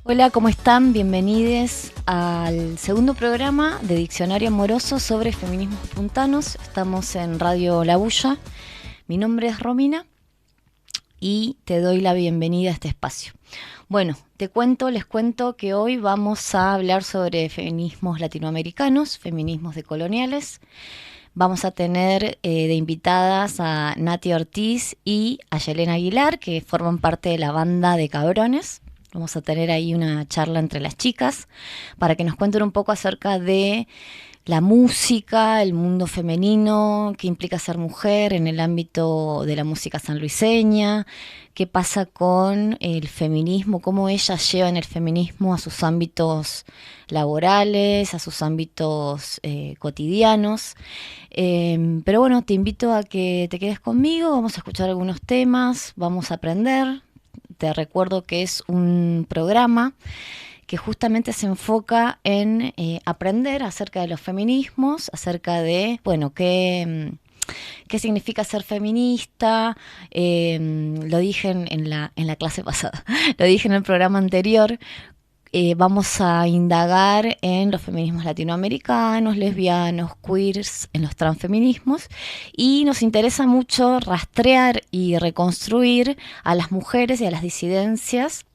Hola, ¿cómo están? Bienvenidos al segundo programa de Diccionario Amoroso sobre feminismos puntanos. Estamos en Radio La Bulla. Mi nombre es Romina y te doy la bienvenida a este espacio. Bueno, les cuento que hoy vamos a hablar sobre feminismos latinoamericanos, feminismos decoloniales. Vamos a tener de invitadas a Nati Ortiz y a Yelena Aguilar, que forman parte de la banda de Cabrones. Vamos a tener ahí una charla entre las chicas para que nos cuenten un poco acerca de la música, el mundo femenino, qué implica ser mujer en el ámbito de la música sanluiseña, qué pasa con el feminismo, cómo ellas llevan el feminismo a sus ámbitos laborales, a sus ámbitos cotidianos. Pero bueno, te invito a que te quedes conmigo, vamos a escuchar algunos temas, vamos a aprender. Te recuerdo que es un programa que justamente se enfoca en aprender acerca de los feminismos, acerca de, bueno, qué significa ser feminista. Lo dije en la clase pasada, lo dije en el programa anterior. Vamos a indagar en los feminismos latinoamericanos, lesbianos, queers, en los transfeminismos, y nos interesa mucho rastrear y reconstruir a las mujeres y a las disidencias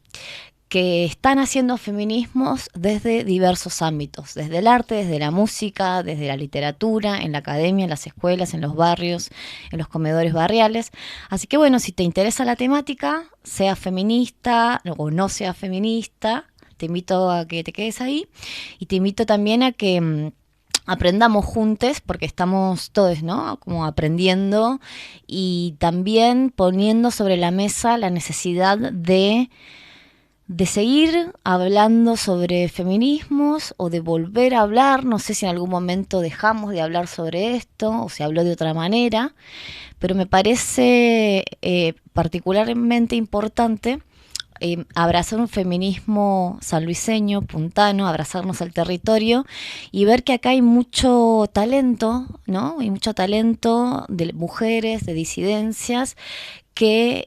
que están haciendo feminismos desde diversos ámbitos, desde el arte, desde la música, desde la literatura, en la academia, en las escuelas, en los barrios, en los comedores barriales. Así que bueno, si te interesa la temática, sea feminista o no sea feminista, te invito a que te quedes ahí y te invito también a que aprendamos juntos, porque estamos todos, ¿no? Como aprendiendo y también poniendo sobre la mesa la necesidad de seguir hablando sobre feminismos o de volver a hablar. No sé si en algún momento dejamos de hablar sobre esto o se habló de otra manera, pero me parece particularmente importante abrazar un feminismo sanluiseño, puntano, abrazarnos al territorio y ver que acá hay mucho talento, ¿no? Hay mucho talento de mujeres, de disidencias que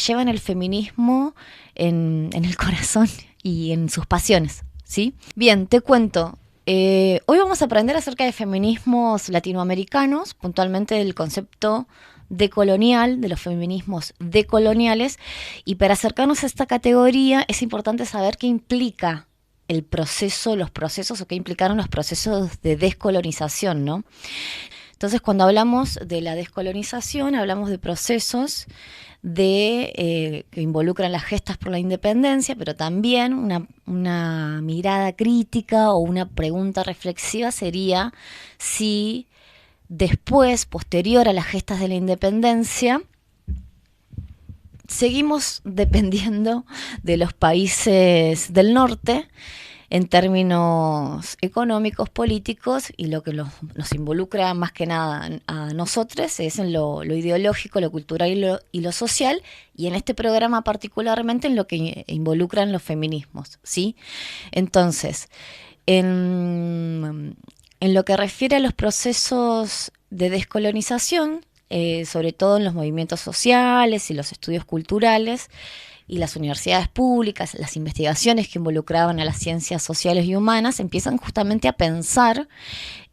llevan el feminismo en el corazón y en sus pasiones, ¿sí? Bien, te cuento. Hoy vamos a aprender acerca de feminismos latinoamericanos, puntualmente del concepto decolonial, de los feminismos decoloniales, y para acercarnos a esta categoría es importante saber qué implica el proceso, los procesos, o qué implicaron los procesos de descolonización, ¿no? Entonces, cuando hablamos de la descolonización, hablamos de procesos que involucran las gestas por la independencia, pero también una mirada crítica o una pregunta reflexiva sería si después, posterior a las gestas de la independencia, seguimos dependiendo de los países del norte en términos económicos, políticos, y lo que nos involucra más que nada a nosotros es en lo ideológico, lo cultural y lo social, y en este programa particularmente en lo que involucran los feminismos, ¿sí? Entonces, en lo que refiere a los procesos de descolonización, sobre todo en los movimientos sociales y los estudios culturales y las universidades públicas, las investigaciones que involucraban a las ciencias sociales y humanas, empiezan justamente a pensar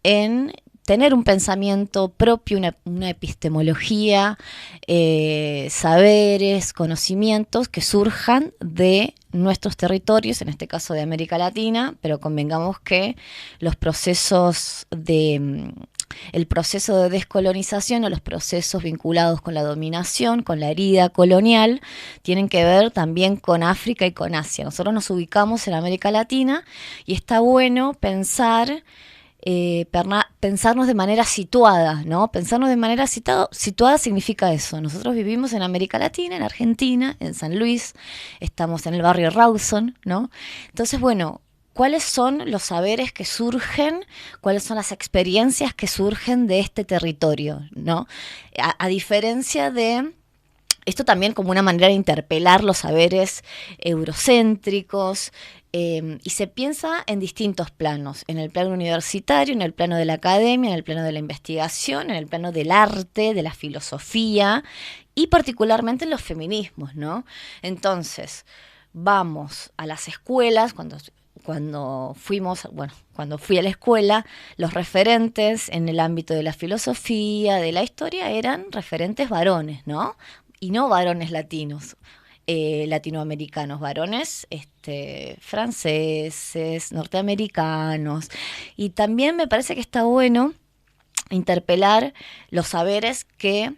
en tener un pensamiento propio, una epistemología, saberes, conocimientos que surjan de nuestros territorios, en este caso de América Latina, pero convengamos que los procesos el proceso de descolonización o los procesos vinculados con la dominación, con la herida colonial, tienen que ver también con África y con Asia. Nosotros nos ubicamos en América Latina y está bueno pensarnos de manera situada, ¿no? Pensarnos de manera situada significa eso. Nosotros vivimos en América Latina, en Argentina, en San Luis, estamos en el barrio Rawson, ¿no? Entonces, bueno, ¿cuáles son los saberes que surgen? ¿Cuáles son las experiencias que surgen de este territorio, ¿no? A diferencia de Esto también como una manera de interpelar los saberes eurocéntricos, y se piensa en distintos planos, en el plano universitario, en el plano de la academia, en el plano de la investigación, en el plano del arte, de la filosofía y particularmente en los feminismos, ¿no? Entonces, vamos a las escuelas, cuando fui a la escuela, los referentes en el ámbito de la filosofía, de la historia, eran referentes varones, ¿no? Y no varones latinos, latinoamericanos, varones franceses, norteamericanos. Y también me parece que está bueno interpelar los saberes que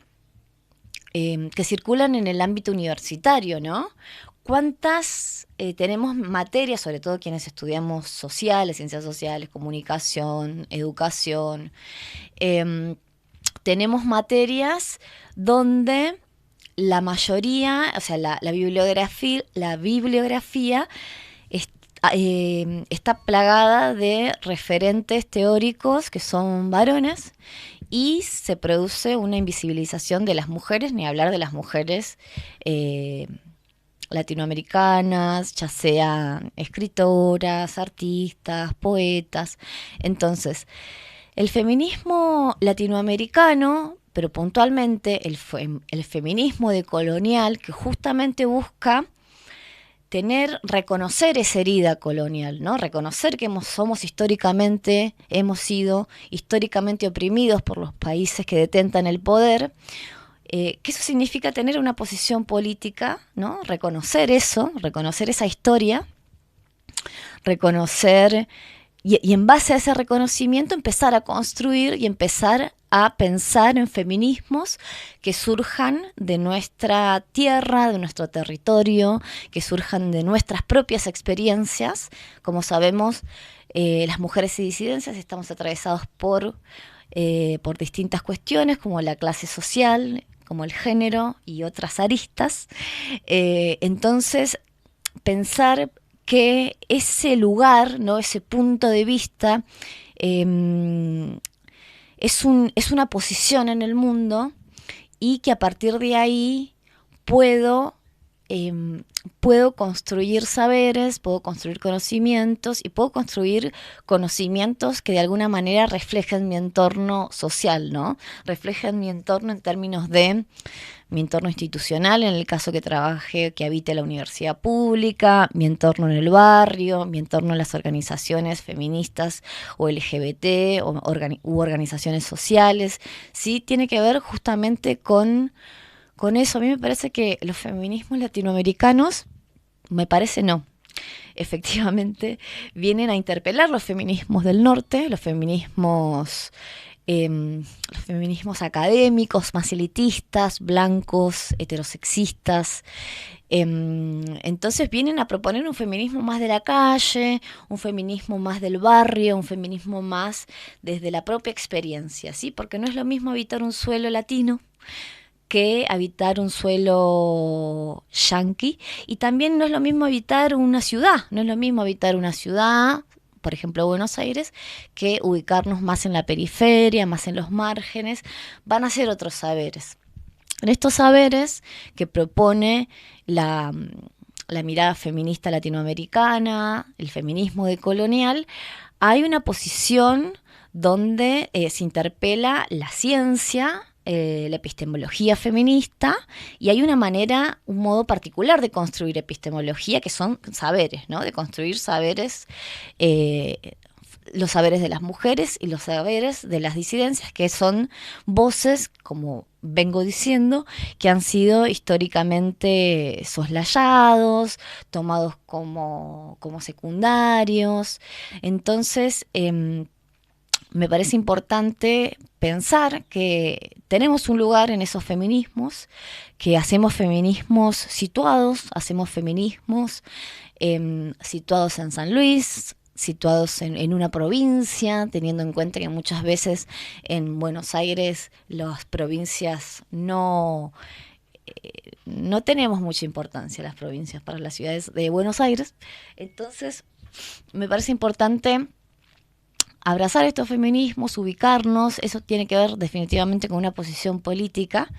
circulan en el ámbito universitario, ¿no? ¿Cuántas tenemos materias, sobre todo quienes estudiamos sociales, ciencias sociales, comunicación, educación? Tenemos materias donde la mayoría, o sea, la bibliografía está plagada de referentes teóricos que son varones y se produce una invisibilización de las mujeres, ni hablar de las mujeres latinoamericanas, ya sean escritoras, artistas, poetas. Entonces, el feminismo latinoamericano, pero puntualmente el feminismo decolonial, que justamente busca reconocer esa herida colonial, ¿no? Reconocer que hemos sido históricamente oprimidos por los países que detentan el poder, que eso significa tener una posición política, ¿no? Reconocer eso, reconocer esa historia, reconocer y en base a ese reconocimiento empezar a construir y empezar a pensar en feminismos que surjan de nuestra tierra, de nuestro territorio, que surjan de nuestras propias experiencias. Como sabemos, las mujeres y disidencias estamos atravesados por distintas cuestiones como la clase social, como el género y otras aristas. Entonces, pensar que ese lugar, ¿no? Ese punto de vista, es una posición en el mundo y que a partir de ahí puedo, puedo construir saberes, puedo construir conocimientos y puedo construir conocimientos que de alguna manera reflejen mi entorno social, ¿no? Reflejen mi entorno en términos de mi entorno institucional, en el caso que trabaje, que habite la universidad pública, mi entorno en el barrio, mi entorno en las organizaciones feministas o LGBT u organizaciones sociales. Sí, tiene que ver justamente con eso. A mí me parece que los feminismos latinoamericanos, me parece no, efectivamente vienen a interpelar los feminismos del norte, los feminismos académicos, más elitistas, blancos, heterosexistas. Entonces vienen a proponer un feminismo más de la calle, un feminismo más del barrio, un feminismo más desde la propia experiencia, ¿sí? Porque no es lo mismo habitar un suelo latino que habitar un suelo yanqui, y también no es lo mismo habitar una ciudad, no es lo mismo habitar una ciudad, por ejemplo Buenos Aires, que ubicarnos más en la periferia, más en los márgenes. Van a ser otros saberes. En estos saberes que propone la mirada feminista latinoamericana, el feminismo decolonial, hay una posición donde se interpela la ciencia, la epistemología feminista, y hay una manera, un modo particular de construir epistemología, que son saberes, ¿no? De construir saberes, los saberes de las mujeres y los saberes de las disidencias, que son voces, como vengo diciendo, que han sido históricamente soslayados, tomados como secundarios. Entonces, me parece importante pensar que tenemos un lugar en esos feminismos, que hacemos feminismos situados, situados en San Luis, situados en una provincia, teniendo en cuenta que muchas veces en Buenos Aires las provincias no tenemos mucha importancia, las provincias para las ciudades de Buenos Aires. Entonces, me parece importante abrazar estos feminismos, ubicarnos, eso tiene que ver definitivamente con una posición política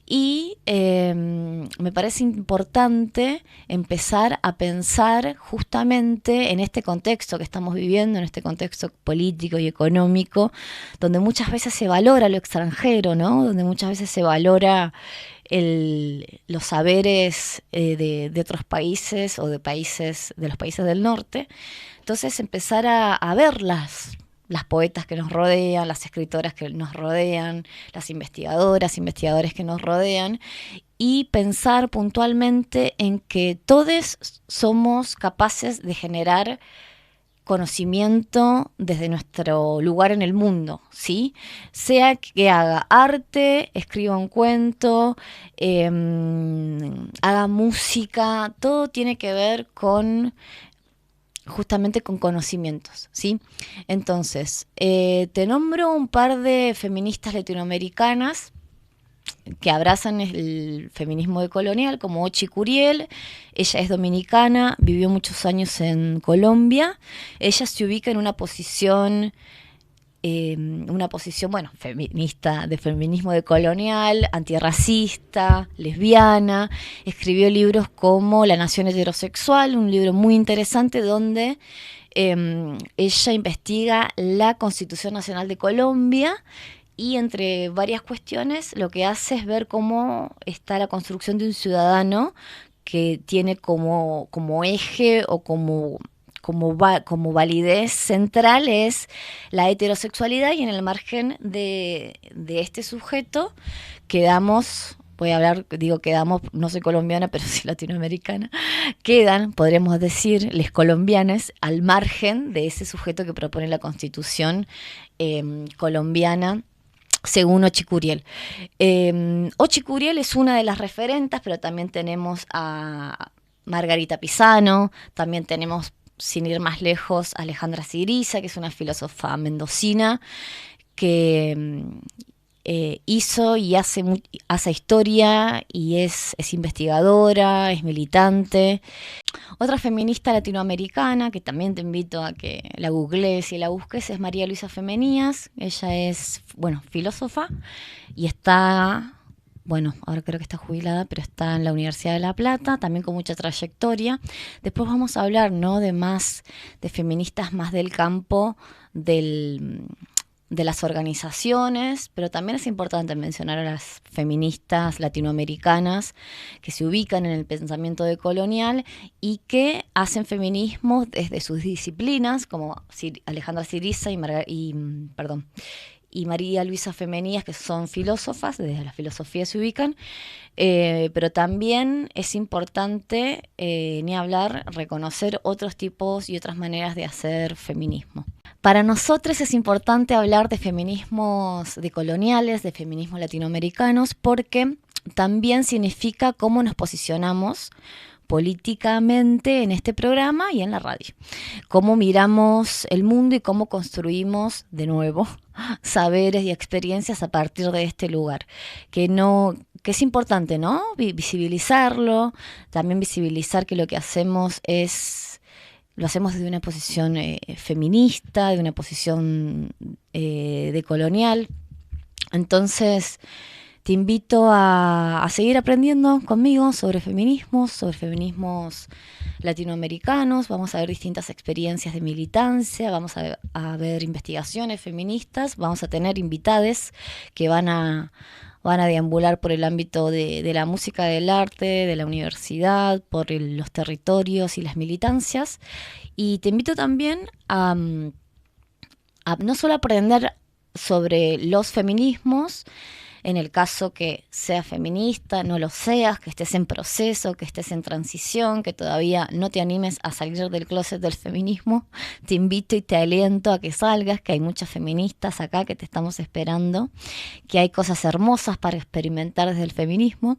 y me parece importante empezar a pensar justamente en este contexto que estamos viviendo, en este contexto político y económico, donde muchas veces se valora lo extranjero, ¿no? Donde muchas veces se valora los saberes de otros países o de los países del norte. Entonces empezar a ver las poetas que nos rodean, las escritoras que nos rodean, las investigadoras, investigadores que nos rodean, y pensar puntualmente en que todos somos capaces de generar conocimiento desde nuestro lugar en el mundo, ¿sí? Sea que haga arte, escriba un cuento, haga música, todo tiene que ver con justamente con conocimientos, ¿sí? Entonces, te nombro un par de feministas latinoamericanas que abrazan el feminismo decolonial, como Ochi Curiel. Ella es dominicana, vivió muchos años en Colombia. Ella se ubica en una posición, bueno, feminista, de feminismo decolonial, antirracista, lesbiana. Escribió libros como La Nación Heterosexual, un libro muy interesante donde ella investiga la Constitución Nacional de Colombia y entre varias cuestiones lo que hace es ver cómo está la construcción de un ciudadano que tiene como eje o como validez central es la heterosexualidad, y en el margen de este sujeto quedamos, quedamos, no soy colombiana, pero sí latinoamericana, quedan, podremos decir, les colombianes al margen de ese sujeto que propone la Constitución colombiana, según Ochi Curiel. Ochi Curiel es una de las referentas, pero también tenemos a Margarita Pisano, también tenemos, sin ir más lejos, Alejandra Ciriza, que es una filósofa mendocina que hizo y hace historia y es investigadora, es militante. Otra feminista latinoamericana, que también te invito a que la googlees y la busques, es María Luisa Femenías. Ella es, bueno, filósofa y está, bueno, ahora creo que está jubilada, pero está en la Universidad de La Plata, también con mucha trayectoria. Después vamos a hablar, ¿no?, de feministas más del campo de las organizaciones, pero también es importante mencionar a las feministas latinoamericanas que se ubican en el pensamiento decolonial y que hacen feminismo desde sus disciplinas, como Alejandra Ciriza y María Luisa Femenías, que son filósofas, desde la filosofía se ubican, pero también es importante, ni hablar, reconocer otros tipos y otras maneras de hacer feminismo. Para nosotros es importante hablar de feminismos decoloniales, de feminismos latinoamericanos, porque también significa cómo nos posicionamos políticamente en este programa y en la radio. Cómo miramos el mundo y cómo construimos de nuevo saberes y experiencias a partir de este lugar. Que es importante, ¿no?, visibilizarlo, también visibilizar que lo que hacemos lo hacemos desde una posición feminista, de una posición decolonial. Entonces, te invito a seguir aprendiendo conmigo sobre feminismos latinoamericanos. Vamos a ver distintas experiencias de militancia, vamos a ver investigaciones feministas, vamos a tener invitades que van a deambular por el ámbito de la música, del arte, de la universidad, por los territorios y las militancias. Y te invito también a no solo aprender sobre los feminismos, en el caso que seas feminista, no lo seas, que estés en proceso, que estés en transición, que todavía no te animes a salir del closet del feminismo, te invito y te aliento a que salgas, que hay muchas feministas acá que te estamos esperando, que hay cosas hermosas para experimentar desde el feminismo.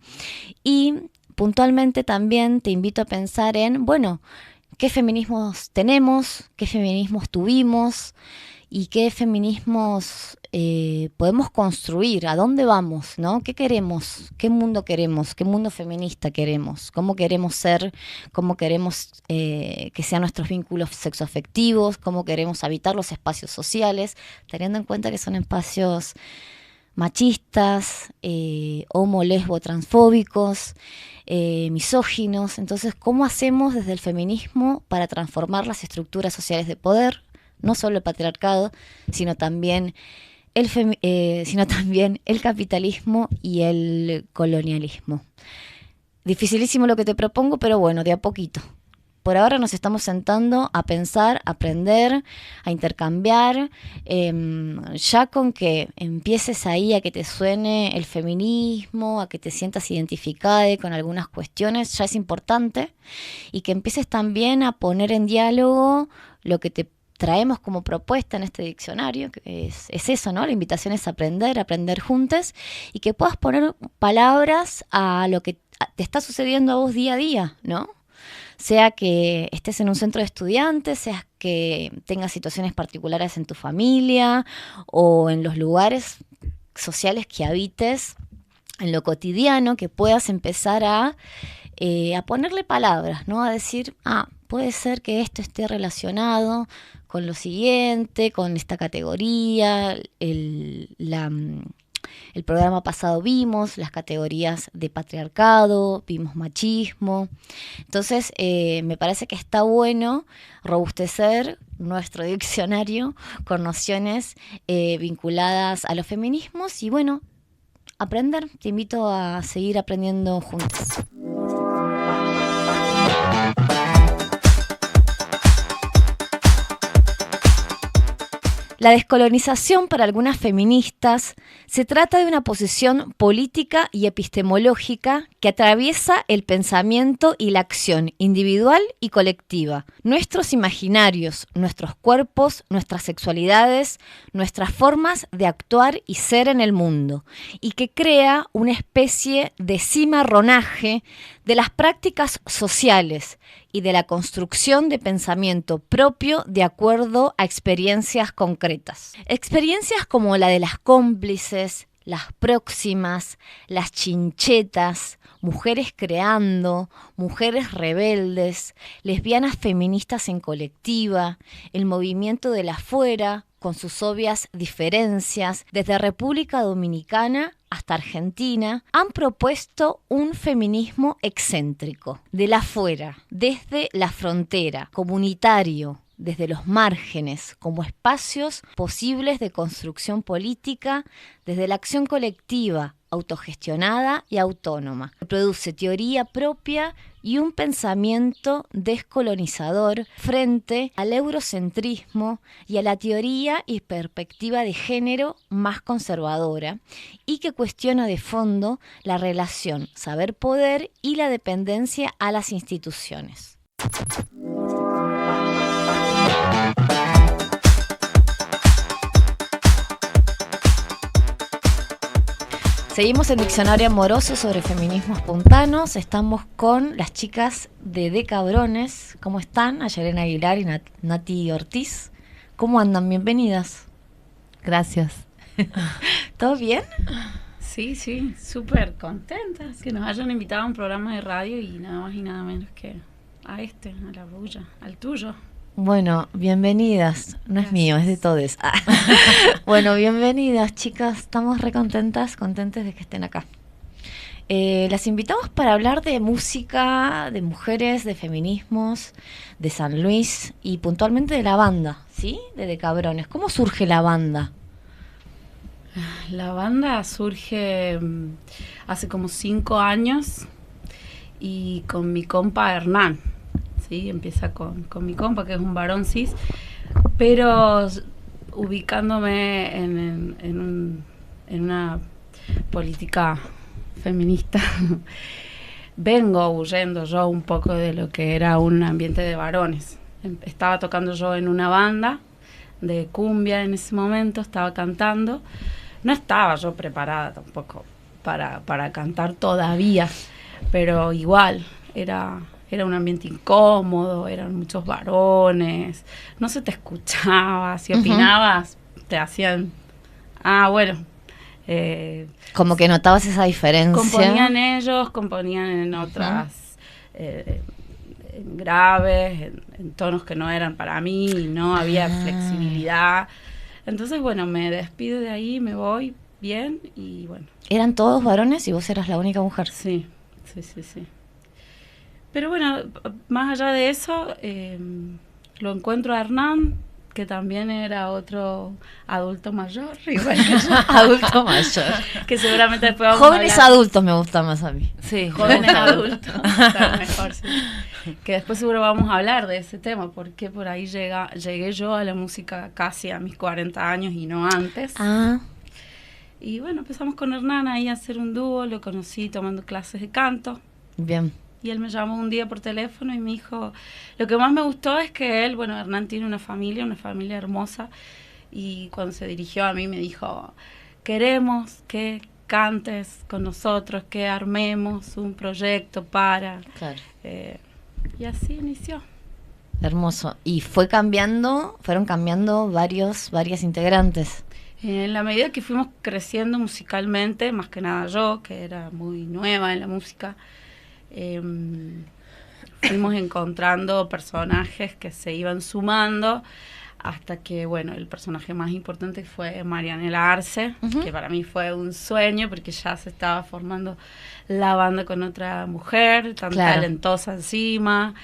Y puntualmente también te invito a pensar en, bueno, ¿qué feminismos tenemos? ¿Qué feminismos tuvimos? y qué feminismos podemos construir, a dónde vamos, ¿no? ¿Qué queremos? ¿Qué mundo queremos? ¿Qué mundo feminista queremos? ¿Cómo queremos ser? ¿Cómo queremos que sean nuestros vínculos sexoafectivos? ¿Cómo queremos habitar los espacios sociales? Teniendo en cuenta que son espacios machistas, homo, lesbo, transfóbicos, misóginos. Entonces, ¿cómo hacemos desde el feminismo para transformar las estructuras sociales de poder? No solo el patriarcado, sino también sino también el capitalismo y el colonialismo. Dificilísimo lo que te propongo, pero bueno, de a poquito. Por ahora nos estamos sentando a pensar, a aprender, a intercambiar, ya con que empieces ahí a que te suene el feminismo, a que te sientas identificada con algunas cuestiones, ya es importante, y que empieces también a poner en diálogo lo que te traemos como propuesta en este diccionario, que es eso, ¿no? La invitación es aprender juntos, y que puedas poner palabras a lo que te está sucediendo a vos día a día, ¿no? Sea que estés en un centro de estudiantes, sea que tengas situaciones particulares en tu familia o en los lugares sociales que habites, en lo cotidiano, que puedas empezar a ponerle palabras, ¿no? A decir, puede ser que esto esté relacionado con lo siguiente, con esta categoría, el programa pasado vimos las categorías de patriarcado, vimos machismo. Entonces, me parece que está bueno robustecer nuestro diccionario con nociones vinculadas a los feminismos y, bueno, aprender. Te invito a seguir aprendiendo juntas. La descolonización para algunas feministas se trata de una posición política y epistemológica que atraviesa el pensamiento y la acción individual y colectiva, nuestros imaginarios, nuestros cuerpos, nuestras sexualidades, nuestras formas de actuar y ser en el mundo, y que crea una especie de cimarronaje de las prácticas sociales y de la construcción de pensamiento propio de acuerdo a experiencias concretas. Experiencias como la de las cómplices, las próximas, las chinchetas, mujeres creando, mujeres rebeldes, lesbianas feministas en colectiva, el movimiento del afuera, con sus obvias diferencias, desde República Dominicana hasta Argentina, han propuesto un feminismo excéntrico, del afuera, desde la frontera, comunitario, desde los márgenes, como espacios posibles de construcción política, desde la acción colectiva, autogestionada y autónoma. Produce teoría propia y un pensamiento descolonizador frente al eurocentrismo y a la teoría y perspectiva de género más conservadora, y que cuestiona de fondo la relación saber-poder y la dependencia a las instituciones. Seguimos en Diccionario Amoroso sobre feminismos puntanos. Estamos con las chicas de Decabrones. ¿Cómo están? Ayelena Aguilar y Nati Ortiz. ¿Cómo andan? Bienvenidas. Gracias. ¿Todo bien? Sí, súper contentas que nos hayan invitado a un programa de radio y nada más y nada menos que a la bulla, al tuyo. Bueno, bienvenidas. No es mío, es de todes. Bueno, bienvenidas, chicas. Estamos contentas de que estén acá. Las invitamos para hablar de música, de mujeres, de feminismos, de San Luis y puntualmente de la banda, ¿sí? De Decabrones. ¿Cómo surge la banda? La banda surge hace como 5 años y con mi compa Hernán. Sí, empieza con mi compa, que es un varón cis, pero ubicándome en una política feminista, vengo huyendo yo un poco de lo que era un ambiente de varones. Estaba tocando yo en una banda de cumbia en ese momento, estaba cantando. No estaba yo preparada tampoco para cantar todavía, pero igual era era un ambiente incómodo, eran muchos varones, no se te escuchaba, si opinabas, te hacían, bueno. Como que notabas esa diferencia. Componían ellos, componían en otras, en graves, en tonos que no eran para mí, y no había flexibilidad. Entonces, bueno, me despido de ahí, me voy bien y bueno. ¿Eran todos varones y vos eras la única mujer? Sí. Pero bueno, más allá de eso, lo encuentro a Hernán, que también era otro adulto mayor, igual que yo. Adulto mayor. Que seguramente después vamos Jóvenes a hablar. Adultos me gusta más a mí. Sí, jóvenes adultos. Está mejor, sí. Que después seguro vamos a hablar de ese tema, porque por ahí llegué yo a la música casi a mis 40 años y no antes. Y bueno, empezamos con Hernán ahí a hacer un dúo, lo conocí tomando clases de canto. Bien. Y él me llamó un día por teléfono y me dijo, lo que más me gustó es que él, bueno, Hernán tiene una familia hermosa, y cuando se dirigió a mí me dijo, queremos que cantes con nosotros, que armemos un proyecto para... Claro. Y así inició. Hermoso. Y fueron cambiando varias integrantes. En la medida que fuimos creciendo musicalmente, más que nada yo, que era muy nueva en la música, fuimos encontrando personajes que se iban sumando hasta que, bueno, el personaje más importante fue Marianela Arce, que para mí fue un sueño porque ya se estaba formando la banda con otra mujer tan talentosa encima,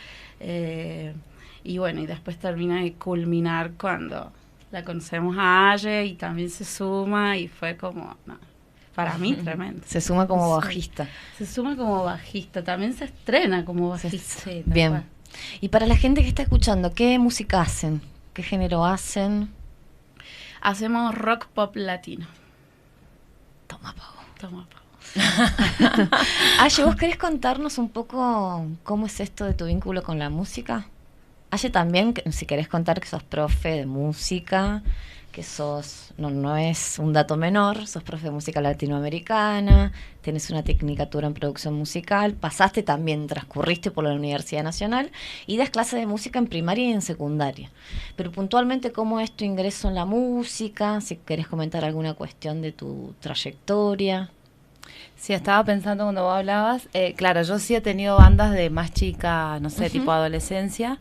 y bueno, y después termina de culminar cuando la conocemos a Aye y también se suma, y fue como... para mí tremendo. Se suma como bajista. Se suma como bajista, también se estrena como bajista. Sí, bien. Y para la gente que está escuchando, ¿qué música hacen? ¿Qué género hacen? Hacemos rock pop latino. Toma, Pau. Aye, ¿vos querés contarnos un poco cómo es esto de tu vínculo con la música? Aye, también, si querés contar que sos profe de música, que sos, no es un dato menor, sos profe de música latinoamericana, tenés una tecnicatura en producción musical, transcurriste por la Universidad Nacional y das clases de música en primaria y en secundaria. Pero puntualmente, ¿cómo es tu ingreso en la música? Si querés comentar alguna cuestión de tu trayectoria. Sí, estaba pensando cuando vos hablabas, claro, yo sí he tenido bandas de más chica, no sé, tipo adolescencia,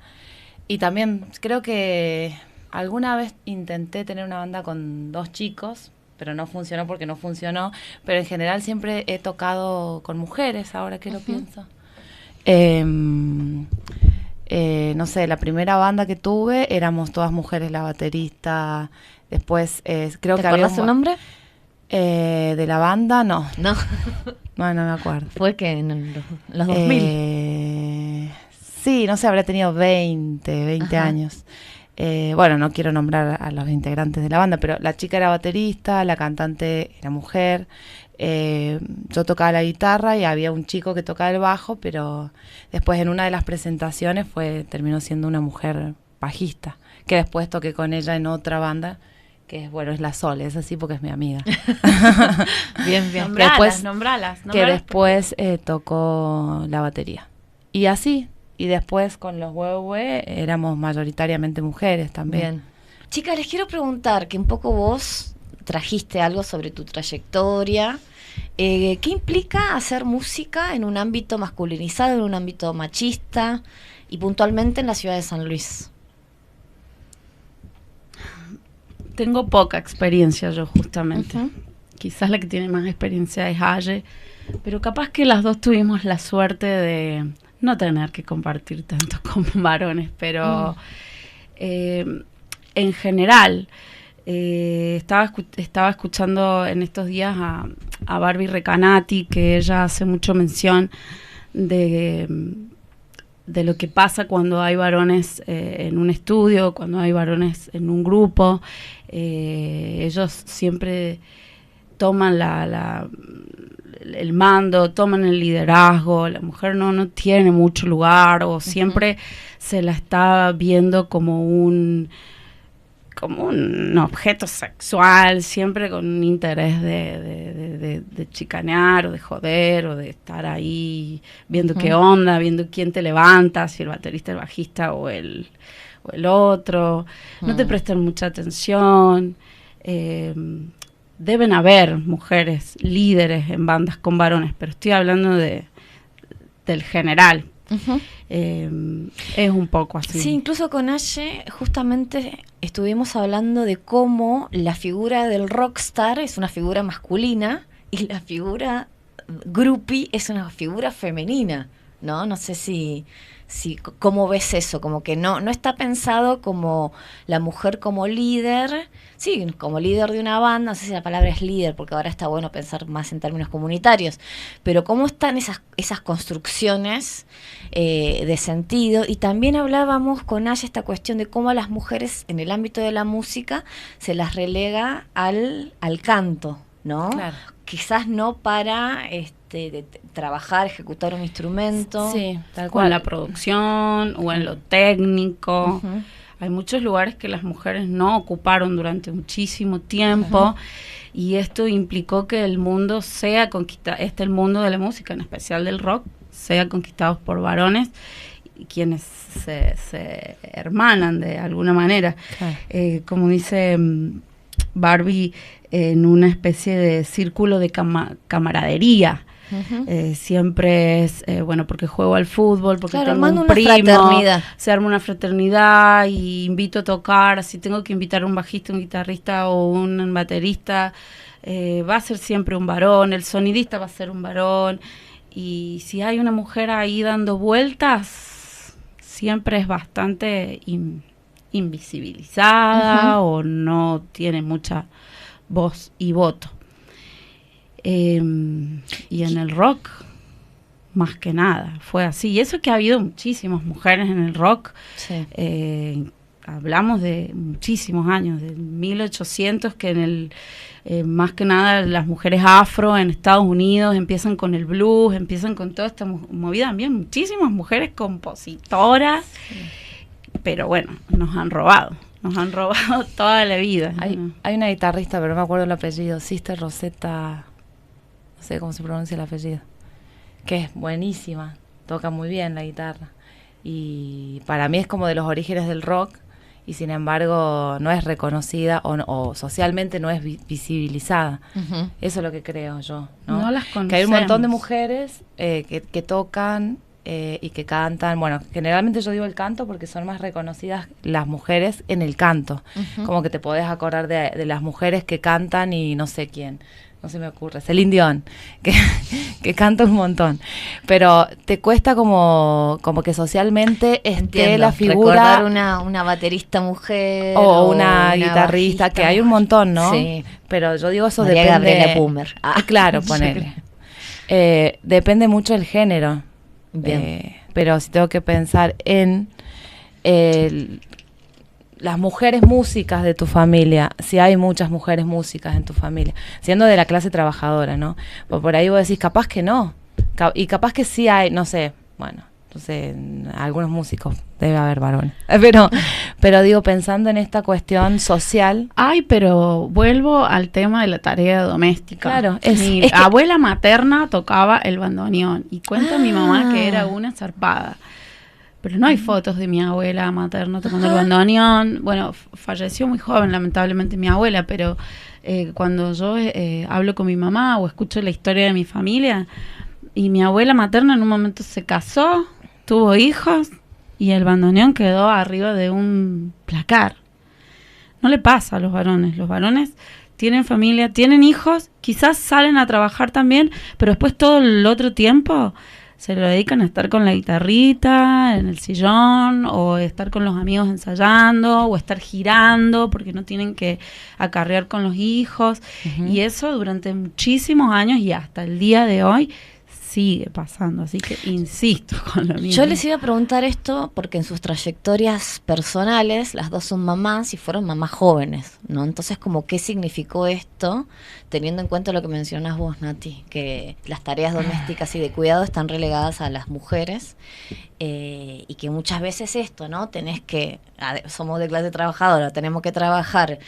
y también creo que alguna vez intenté tener una banda con 2 chicos, pero no funcionó porque no funcionó. Pero en general siempre he tocado con mujeres, ahora que lo pienso. No sé, la primera banda que tuve éramos todas mujeres, la baterista. Después creo que había... ¿Te acordás su nombre? De la banda, no. No. No me acuerdo. Fue que en los 2000. Sí, no sé, habrá tenido 20 años. Bueno, no quiero nombrar a los integrantes de la banda, pero la chica era baterista, la cantante era mujer, yo tocaba la guitarra y había un chico que tocaba el bajo, pero después en una de las presentaciones terminó siendo una mujer bajista, que después toqué con ella en otra banda, que es la Sole, es así porque es mi amiga. Bien. Nombralas. Que después tocó la batería. Y así... Y después con los Huehue éramos mayoritariamente mujeres también. Bien. Chicas, les quiero preguntar, que un poco vos trajiste algo sobre tu trayectoria. ¿Qué implica hacer música en un ámbito masculinizado, en un ámbito machista y puntualmente en la ciudad de San Luis? Tengo poca experiencia yo, justamente. Quizás la que tiene más experiencia es Aye, pero capaz que las dos tuvimos la suerte de... no tener que compartir tanto con varones, pero en general estaba escuchando en estos días a Barbie Recanati, que ella hace mucho mención de lo que pasa cuando hay varones en un estudio, cuando hay varones en un grupo. Ellos siempre toman el mando, toman el liderazgo, la mujer no tiene mucho lugar, o siempre se la está viendo como un objeto sexual, siempre con un interés de de chicanear o de joder o de estar ahí viendo qué onda, viendo quién te levanta, si el baterista, el bajista o el otro. No te prestan mucha atención. Deben haber mujeres líderes en bandas con varones, pero estoy hablando del general. Es un poco así. Sí, incluso con Aye justamente estuvimos hablando de cómo la figura del rockstar es una figura masculina y la figura groupie es una figura femenina, ¿no? No sé si cómo ves eso, como que no está pensado como la mujer como líder, sí, como líder de una banda, no sé si la palabra es líder, porque ahora está bueno pensar más en términos comunitarios, pero cómo están esas construcciones de sentido. Y también hablábamos con Aya esta cuestión de cómo a las mujeres en el ámbito de la música se las relega al canto, ¿no? Claro. Quizás no para de trabajar, ejecutar un instrumento. Sí, tal cual. O en la producción o en lo técnico. Hay muchos lugares que las mujeres no ocuparon durante muchísimo tiempo y esto implicó que el mundo sea conquistado, el mundo de la música, en especial del rock, sea conquistado por varones, quienes se hermanan de alguna manera. Claro. Como dice Barbie, en una especie de círculo de camaradería. Siempre es, porque juego al fútbol, porque tengo un primo, se arma una fraternidad y invito a tocar, si tengo que invitar a un bajista, un guitarrista o un baterista, va a ser siempre un varón, el sonidista va a ser un varón, y si hay una mujer ahí dando vueltas, siempre es bastante invisibilizada o no tiene mucha voz y voto. Y en el rock, más que nada, fue así. Y eso que ha habido muchísimas mujeres en el rock. Sí. Hablamos de muchísimos años, de 1800, que en más que nada las mujeres afro en Estados Unidos empiezan con el blues, empiezan con toda esta movida. También muchísimas mujeres compositoras, pero bueno, nos han robado toda la vida. Hay una guitarrista, pero no me acuerdo el apellido, Sister Rosetta, no sé cómo se pronuncia el apellido, que es buenísima, toca muy bien la guitarra y para mí es como de los orígenes del rock y sin embargo no es reconocida o socialmente no es visibilizada. Eso es lo que creo yo, ¿no? No las conocemos. Que hay un montón de mujeres que tocan y que cantan. Bueno, generalmente yo digo el canto porque son más reconocidas las mujeres en el canto. Como que te podés acordar de las mujeres que cantan y no sé quién. No se me ocurre, Celine Dion, que canta un montón. Pero te cuesta como que socialmente esté la figura... Recordar una baterista mujer... O una guitarrista, que hay un montón, ¿no? Sí. Pero yo digo eso María depende... Gabriela Boomer. Claro, ponele. Depende mucho del género. Bien. Pero si tengo que pensar en... las mujeres músicas de tu familia, si hay muchas mujeres músicas en tu familia, siendo de la clase trabajadora, ¿no? Pues por ahí vos decís, capaz que no, y capaz que sí hay, no sé, bueno, entonces algunos músicos debe haber varones, pero digo, pensando en esta cuestión social. Ay, pero vuelvo al tema de la tarea doméstica. Claro, mi abuela materna tocaba el bandoneón, y cuenta mi mamá que era una zarpada. Pero no hay fotos de mi abuela materna tocando el bandoneón. Bueno, falleció muy joven, lamentablemente, mi abuela, pero cuando yo hablo con mi mamá o escucho la historia de mi familia, y mi abuela materna en un momento se casó, tuvo hijos, y el bandoneón quedó arriba de un placar. No le pasa a los varones. Los varones tienen familia, tienen hijos, quizás salen a trabajar también, pero después todo el otro tiempo... se lo dedican a estar con la guitarrita en el sillón, o estar con los amigos ensayando, o estar girando porque no tienen que acarrear con los hijos. Y eso durante muchísimos años y hasta el día de hoy sigue pasando, así que insisto con lo mismo. Yo les iba a preguntar esto porque en sus trayectorias personales las dos son mamás y fueron mamás jóvenes, ¿no? Entonces, como qué significó esto, teniendo en cuenta lo que mencionas vos, Nati, que las tareas domésticas y de cuidado están relegadas a las mujeres, y que muchas veces esto, ¿no? Somos de clase trabajadora, tenemos que trabajar,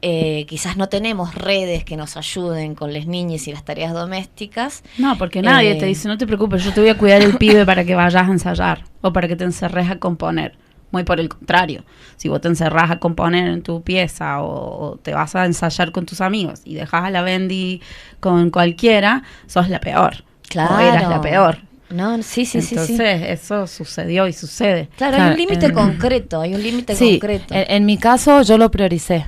quizás no tenemos redes que nos ayuden con las niñas y las tareas domésticas. No, porque nadie te dice, no te preocupes, yo te voy a cuidar el pibe para que vayas a ensayar o para que te encerres a componer. Muy por el contrario, si vos te encerrás a componer en tu pieza o te vas a ensayar con tus amigos y dejas a la Bendy con cualquiera, sos la peor. Claro. O eras la peor. No, sí. Entonces, eso sucedió y sucede. Claro, hay un límite concreto, concreto. En mi caso yo lo prioricé.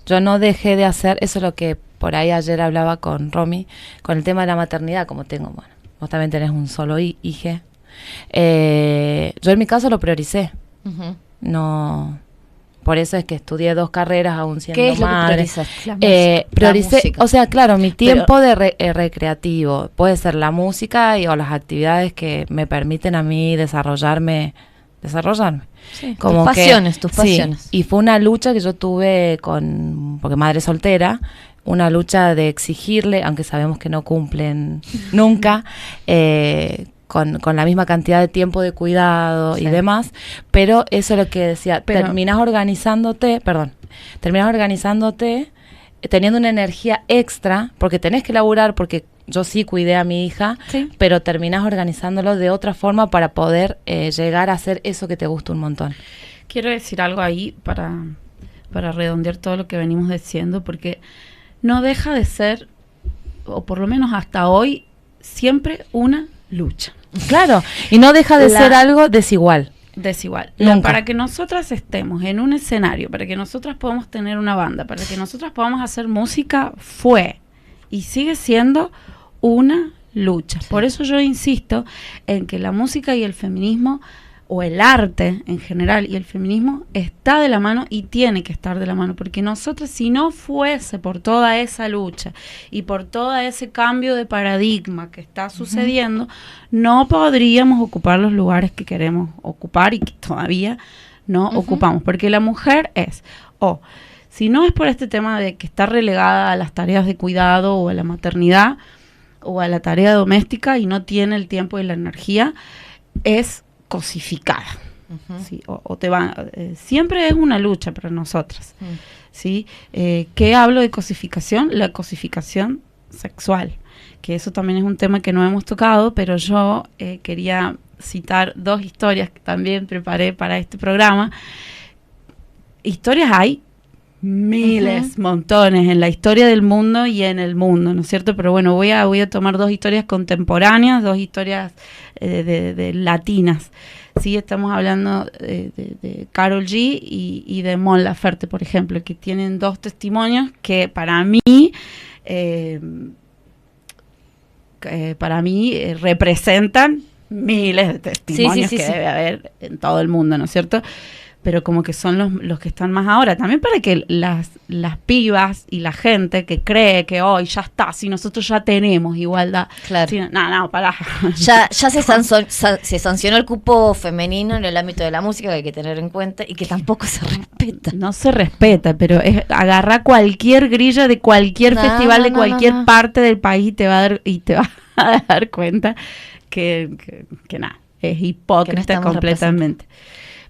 Yo no dejé de hacer, eso es lo que por ahí ayer hablaba con Romy, con el tema de la maternidad, como vos también tenés un solo hijo. Yo en mi caso lo prioricé. Uh-huh. No, por eso es que estudié 2 carreras aún siendo madre. ¿Qué es madre. Lo que prioricé, o sea, claro, mi tiempo de recreativo puede ser la música o las actividades que me permiten a mí desarrollarme. Sí, como tus pasiones. Sí, y fue una lucha que yo tuve porque madre soltera, una lucha de exigirle, aunque sabemos que no cumplen nunca, con la misma cantidad de tiempo de cuidado y demás, pero eso es lo que decía, terminás organizándote teniendo una energía extra, porque tenés que laburar, porque yo sí cuidé a mi hija, pero terminás organizándolo de otra forma para poder llegar a hacer eso que te gusta un montón. Quiero decir algo ahí para redondear todo lo que venimos diciendo, porque no deja de ser, o por lo menos hasta hoy, siempre una lucha. Claro, y no deja de ser algo desigual. Para que nosotras estemos en un escenario, para que nosotras podamos tener una banda, para que nosotras podamos hacer música, fue y sigue siendo una lucha. Sí. Por eso yo insisto en que la música y el feminismo, o el arte en general y el feminismo, está de la mano y tiene que estar de la mano, porque nosotros, si no fuese por toda esa lucha y por todo ese cambio de paradigma que está sucediendo, no podríamos ocupar los lugares que queremos ocupar y que todavía no ocupamos, porque la mujer si no es por este tema de que está relegada a las tareas de cuidado o a la maternidad o a la tarea doméstica y no tiene el tiempo y la energía, es cosificada. ¿Sí? Siempre es una lucha para nosotras. ¿Sí? ¿Qué hablo de cosificación? La cosificación sexual, que eso también es un tema que no hemos tocado, pero yo quería citar 2 historias que también preparé para este programa. Historias hay miles, montones, en la historia del mundo y en el mundo, ¿no es cierto? Pero bueno, voy a tomar 2 historias contemporáneas, 2 historias de latinas. Sí, estamos hablando de Karol G y de Mon Laferte, por ejemplo, que tienen 2 testimonios que para mí representan miles de testimonios que debe haber en todo el mundo, ¿no es cierto? Pero como que son los que están más ahora. También para que las pibas y la gente que cree que hoy ya está, si nosotros ya tenemos igualdad. Claro. Si, no, pará. Ya se sancionó el cupo femenino en el ámbito de la música, que hay que tener en cuenta, y que tampoco se respeta. No se respeta, pero es agarrar cualquier grilla de cualquier festival de cualquier parte del país y te va a dar cuenta que nada, es hipócrita completamente.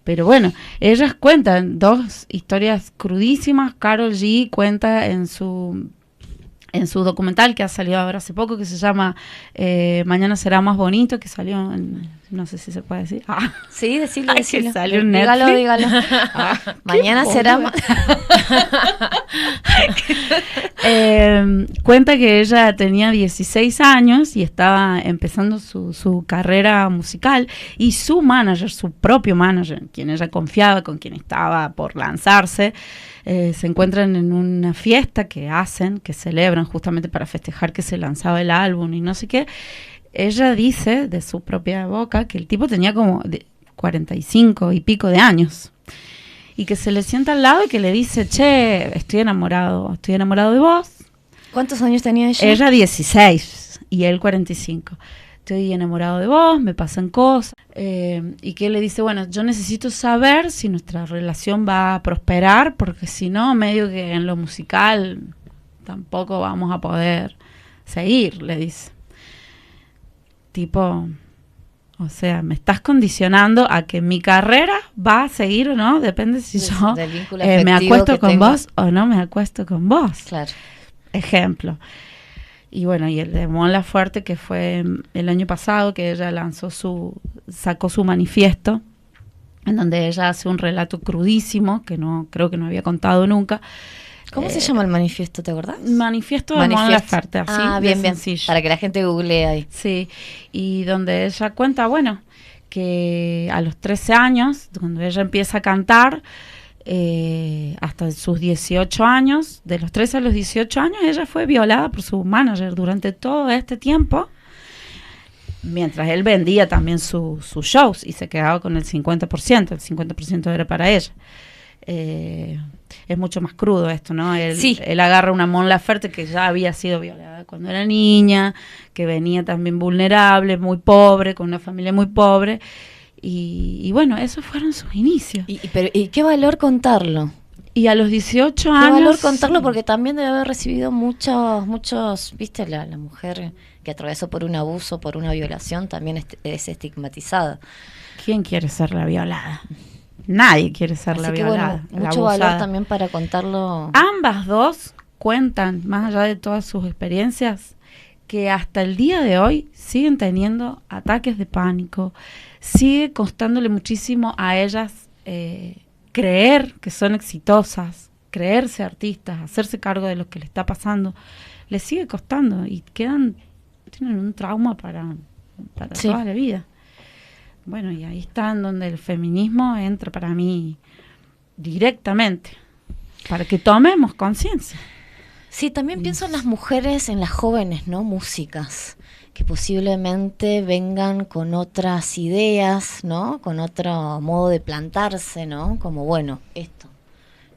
Pero bueno, ellas cuentan 2 historias crudísimas. Karol G cuenta en su documental que ha salido ahora hace poco, que se llama Mañana será más bonito, que salió no sé si se puede decir. Sí, decirlo. Que salió en Netflix. Dígalo. Mañana será más... Cuenta que ella tenía 16 años y estaba empezando su carrera musical, y su propio manager, quien ella confiaba, con quien estaba por lanzarse, se encuentran en una fiesta que celebran justamente para festejar que se lanzaba el álbum y no sé qué. Ella dice de su propia boca que el tipo tenía como 45 y pico de años, y que se le sienta al lado y que le dice: estoy enamorado de vos. ¿Cuántos años tenía ella? Ella 16, y él 45. Estoy enamorado de vos, me pasan cosas. Y que él le dice, bueno, yo necesito saber si nuestra relación va a prosperar, porque si no, medio que en lo musical tampoco vamos a poder seguir, le dice. Tipo, o sea, me estás condicionando a que mi carrera va a seguir o no, depende si yo me acuesto con vos o no me acuesto con vos. Claro. Ejemplo. Y bueno, y el de Mon Laferte, que fue el año pasado, que ella sacó su manifiesto, en donde ella hace un relato crudísimo, que no creo que no había contado nunca. ¿Cómo se llama el manifiesto, te acordás? Manifiesto de Mon Laferte, así, bien, sencillo. Para que la gente googlee ahí. Sí, y donde ella cuenta, bueno, que a los 13 años, cuando ella empieza a cantar, hasta sus 18 años, de los 13 a los 18 años, ella fue violada por su manager durante todo este tiempo, mientras él vendía también sus shows y se quedaba con el 50% era para ella. Es mucho más crudo esto, ¿no? Él agarra una Mon Laferte que ya había sido violada cuando era niña, que venía también vulnerable, muy pobre, con una familia muy pobre. Y bueno, esos fueron sus inicios. ¿Y qué valor contarlo? Y a los 18 años... ¿Qué valor contarlo? Porque también debe haber recibido muchos, viste, la mujer que atravesó por un abuso, por una violación, también es estigmatizada. ¿Quién quiere ser la violada? Nadie quiere ser la violada. Bueno, mucho valor también para contarlo. Ambas dos cuentan, más allá de todas sus experiencias, que hasta el día de hoy siguen teniendo ataques de pánico, sigue costándole muchísimo a ellas creer que son exitosas, creerse artistas, hacerse cargo de lo que les está pasando, les sigue costando y tienen un trauma para toda la vida. Bueno, y ahí está en donde el feminismo entra para mí directamente, para que tomemos conciencia. Sí, también pienso en las mujeres, en las jóvenes, ¿no? Músicas, que posiblemente vengan con otras ideas, ¿no? Con otro modo de plantarse, ¿no? Como, bueno, esto.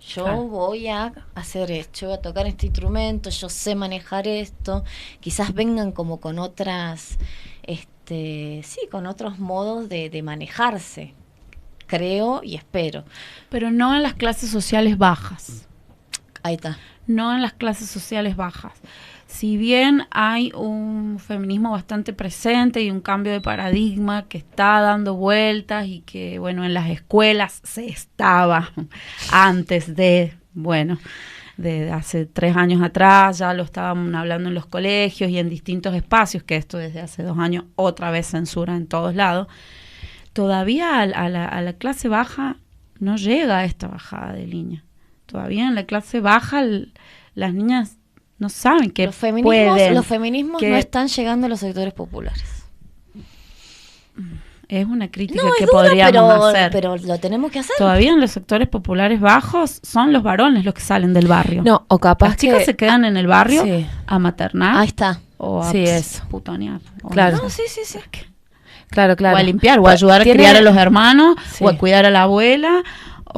Yo voy a hacer esto, yo voy a tocar este instrumento, yo sé manejar esto. Quizás vengan como con otras, con otros modos de manejarse. Creo y espero. Pero no en las clases sociales bajas. Ahí está. No en las clases sociales bajas. Si bien hay un feminismo bastante presente y un cambio de paradigma que está dando vueltas y que, bueno, en las escuelas se estaba antes de hace 3 años atrás, ya lo estaban hablando en los colegios y en distintos espacios, que esto desde hace 2 años otra vez censura en todos lados, todavía a la clase baja no llega esta bajada de línea. Todavía en la clase baja las niñas no saben que los feminismos no están llegando a los sectores populares. Es una crítica que podríamos hacer. Pero lo tenemos que hacer. Todavía en los sectores populares bajos son los varones los que salen del barrio. No, o capaz las chicas se quedan en el barrio a maternar. Ahí está. O a putonear. Claro. No, sí. Claro. O a limpiar, o a ayudar a criar a los hermanos, o a cuidar a la abuela,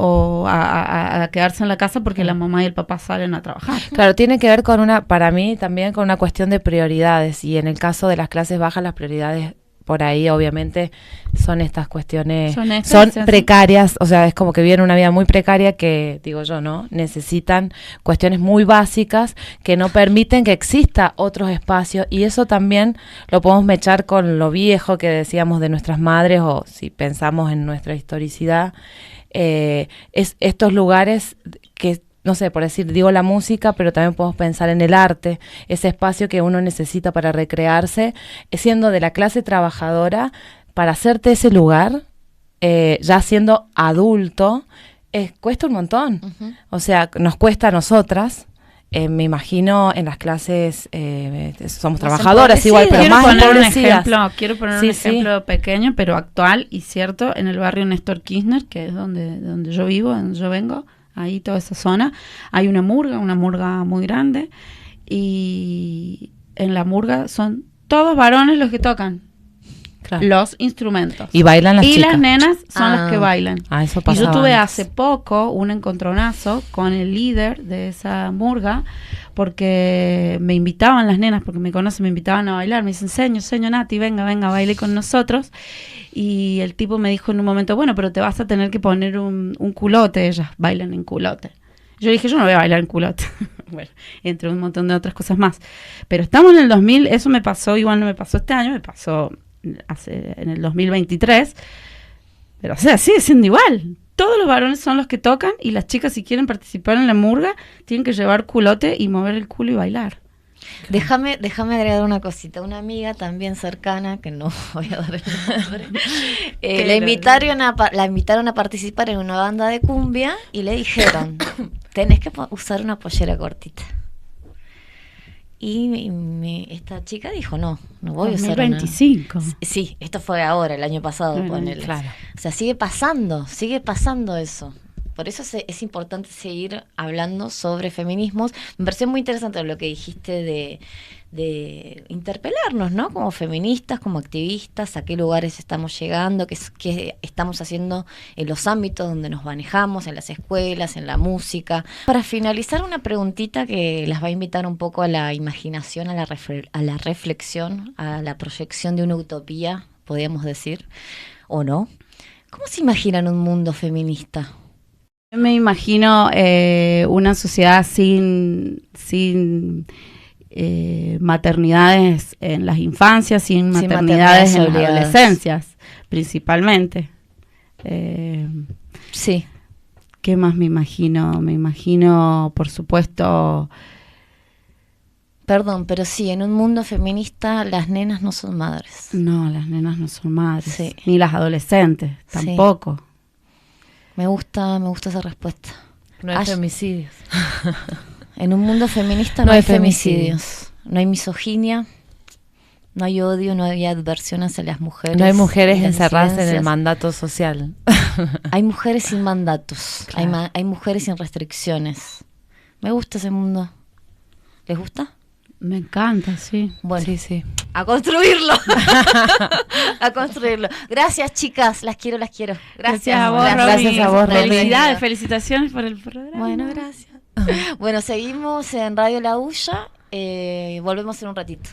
o a quedarse en la casa porque la mamá y el papá salen a trabajar. Claro, tiene que ver para mí también con una cuestión de prioridades, y en el caso de las clases bajas las prioridades por ahí obviamente son estas cuestiones, son precarias, o sea, es como que viven una vida muy precaria que, digo yo, ¿no? Necesitan cuestiones muy básicas que no permiten que exista otros espacios, y eso también lo podemos mechar con lo viejo que decíamos de nuestras madres, o si pensamos en nuestra historicidad, es estos lugares que, no sé, por decir, digo la música, pero también podemos pensar en el arte, ese espacio que uno necesita para recrearse, siendo de la clase trabajadora, para hacerte ese lugar, ya siendo adulto, cuesta un montón. Uh-huh. O sea, nos cuesta a nosotras. Me imagino en las clases somos trabajadoras igual, pero más empobrecidas. Quiero poner un ejemplo pequeño, pero actual y cierto. En el barrio Néstor Kirchner, que es donde yo vivo, donde yo vengo, ahí toda esa zona, hay una murga muy grande, y en la murga son todos varones los que tocan los instrumentos. Y bailan las chicas. Y las nenas son las que bailan. Eso y yo tuve hace poco un encontronazo con el líder de esa murga, porque me invitaban las nenas, porque me conocen, me invitaban a bailar, me dicen, enseño Nati, venga, baile con nosotros. Y el tipo me dijo en un momento, bueno, pero te vas a tener que poner un culote, ellas bailan en culote. Yo dije, yo no voy a bailar en culote. Bueno, entre un montón de otras cosas más. Pero estamos en el 2000, eso me pasó, igual no me pasó este año, me pasó en el 2023. Pero o sea, sigue siendo igual. Todos los varones son los que tocan y las chicas, si quieren participar en la murga, tienen que llevar culote y mover el culo y bailar. Déjame agregar una cosita. Una amiga también cercana, que no voy a dar el nombre, la invitaron a participar en una banda de cumbia y le dijeron, tenés que usar una pollera cortita. Y esta chica dijo, no voy a usar 2025. Sí, esto fue ahora, el año pasado, ponele. Claro. O sea, sigue pasando eso. Por eso es importante seguir hablando sobre feminismos. Me pareció muy interesante lo que dijiste de interpelarnos, ¿no? Como feministas, como activistas, a qué lugares estamos llegando, qué estamos haciendo en los ámbitos donde nos manejamos, en las escuelas, en la música. Para finalizar, una preguntita que las va a invitar un poco a la imaginación, a la reflexión, a la proyección de una utopía, podríamos decir, ¿o no? ¿Cómo se imaginan un mundo feminista? Me imagino una sociedad sin maternidades en las infancias, sin maternidades en las adolescencias, principalmente. Sí. ¿Qué más me imagino? Me imagino, por supuesto... Perdón, pero sí, en un mundo feminista las nenas no son madres. No, las nenas no son madres. Sí. Ni las adolescentes, tampoco. Sí. Me gusta esa respuesta. No hay femicidios. En un mundo feminista no hay femicidios. No hay misoginia, no hay odio, no hay adversión hacia las mujeres. No hay mujeres encerradas en el mandato social. Hay mujeres sin mandatos, claro. Hay mujeres sin restricciones. Me gusta ese mundo. ¿Les gusta? Me encanta, sí. Bueno, sí. A construirlo. A construirlo. Gracias, chicas. Las quiero. Gracias a vos, gracias a vos, Felicidades, felicitaciones por el programa. Bueno, gracias. Bueno, seguimos en Radio La Bulla. Volvemos en un ratito.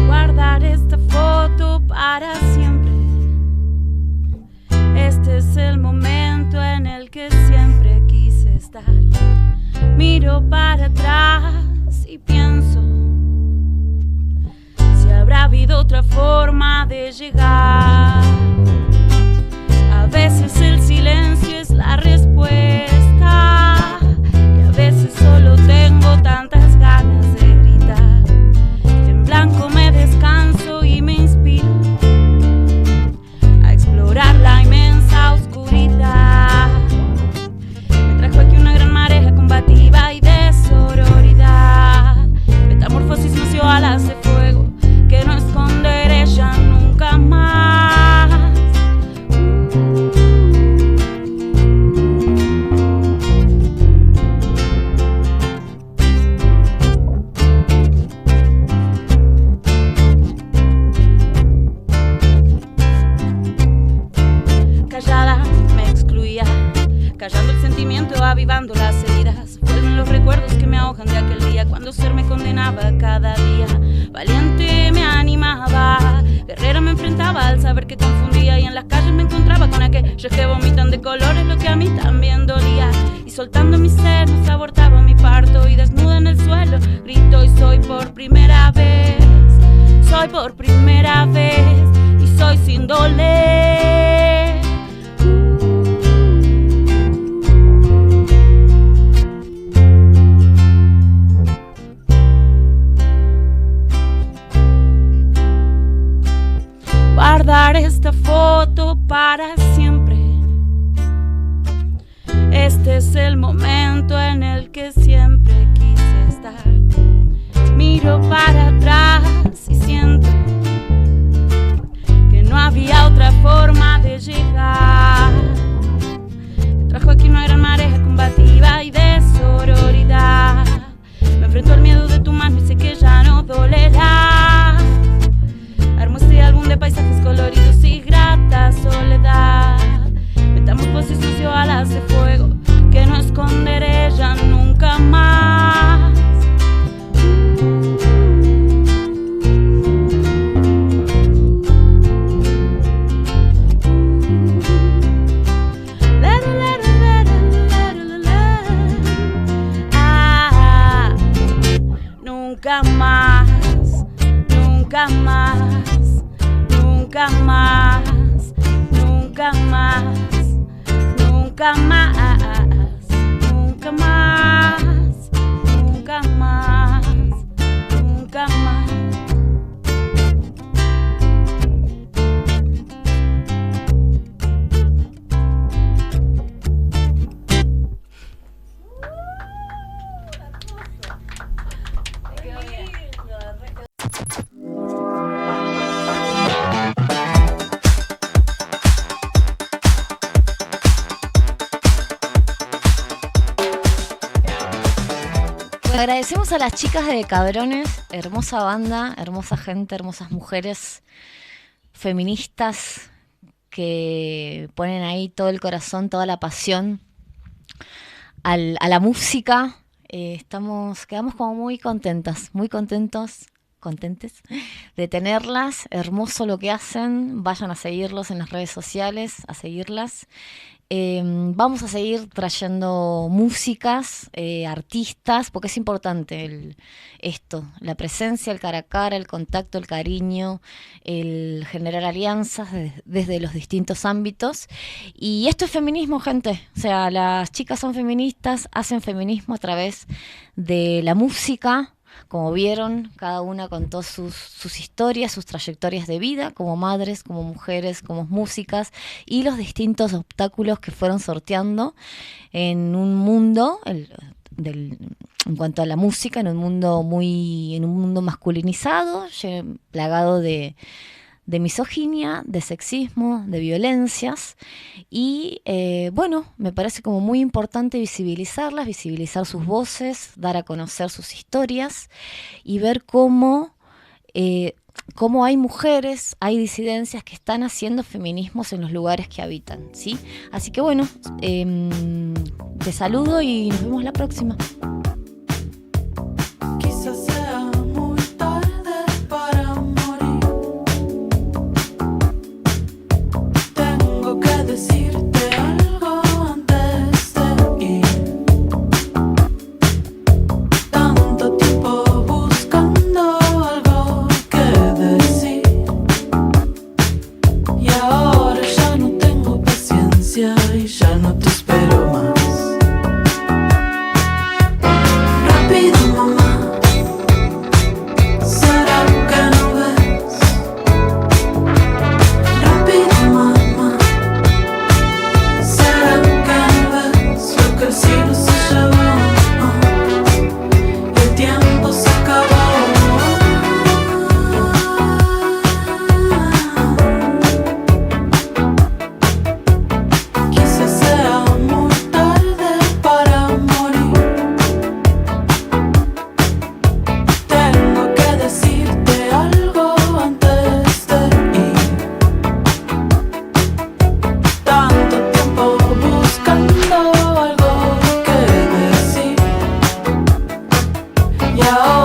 Guardar esta foto para siempre. Este es el momento en el que siempre quise estar. Miro para atrás y pienso si habrá habido otra forma de llegar. A veces el silencio es la respuesta y a veces solo tengo tantas ganas de gritar. En blanco me descanso y me inspiro a explorar la inmensa oscuridad. Me trajo aquí una gran marea combativa y de sororidad. Metamorfosis nació alas de fuego que no esconderé ya nunca más. Callada me excluía, callando el sentimiento, avivando las heridas. Vuelven los recuerdos que me ahogan de aquel día, cuando ser me condenaba cada día. Valiente me animaba, guerrera me enfrentaba al saber que confundía. Y en las calles me encontraba con aquellos que vomitan de colores lo que a mí también dolía. Y soltando mis senos abortaba mi parto y desnuda en el suelo grito y soy por primera vez. Soy por primera vez y soy sin doler. Guardar esta foto para siempre. Este es el momento en el que siempre quise estar. Miro para atrás y siento que no había otra forma de llegar. Me trajo aquí una gran marea combativa y de sororidad. Me enfrento al miedo de tu mano y sé que ya no dolerá. Armo este álbum de paisajes coloridos y grata soledad. Metamorfosis sucio alas de fuego que no esconderé ya nunca más. Nunca más, nunca más, nunca más, nunca más, nunca más, nunca más, nunca más, nunca más. Agradecemos a las chicas de Cabrones, hermosa banda, hermosa gente, hermosas mujeres feministas que ponen ahí todo el corazón, toda la pasión a la música. Quedamos como muy contentas, muy contentes de tenerlas. Hermoso lo que hacen, vayan a seguirlos en las redes sociales, a seguirlas. Vamos a seguir trayendo músicas, artistas, porque es importante esto, la presencia, el cara a cara, el contacto, el cariño, el generar alianzas desde los distintos ámbitos. Y esto es feminismo, gente. O sea, las chicas son feministas, hacen feminismo a través de la música. Como vieron, cada una contó sus historias, sus trayectorias de vida, como madres, como mujeres, como músicas, y los distintos obstáculos que fueron sorteando en un mundo, en cuanto a la música, en un mundo masculinizado, plagado de misoginia, de sexismo, de violencias. Y bueno, me parece como muy importante visibilizar sus voces, dar a conocer sus historias y ver cómo cómo hay mujeres, hay disidencias que están haciendo feminismos en los lugares que habitan, ¿sí? Así que bueno, te saludo y nos vemos la próxima. Quizás sea muy tarde para morir. Tengo que decirte algo antes de ir. Tanto tiempo buscando algo que decir. Y ahora ya no tengo paciencia y ya no te espero más. Rápido, mamá, ¿será que no ves? Rápido, mamá, ¿será que no ves? Lo que el siglo se llevó, el tiempo se acabó. Quizás sea muy tarde para morir. Tengo que decirte algo antes de ir. Tanto tiempo buscando algo que decir. Y ahora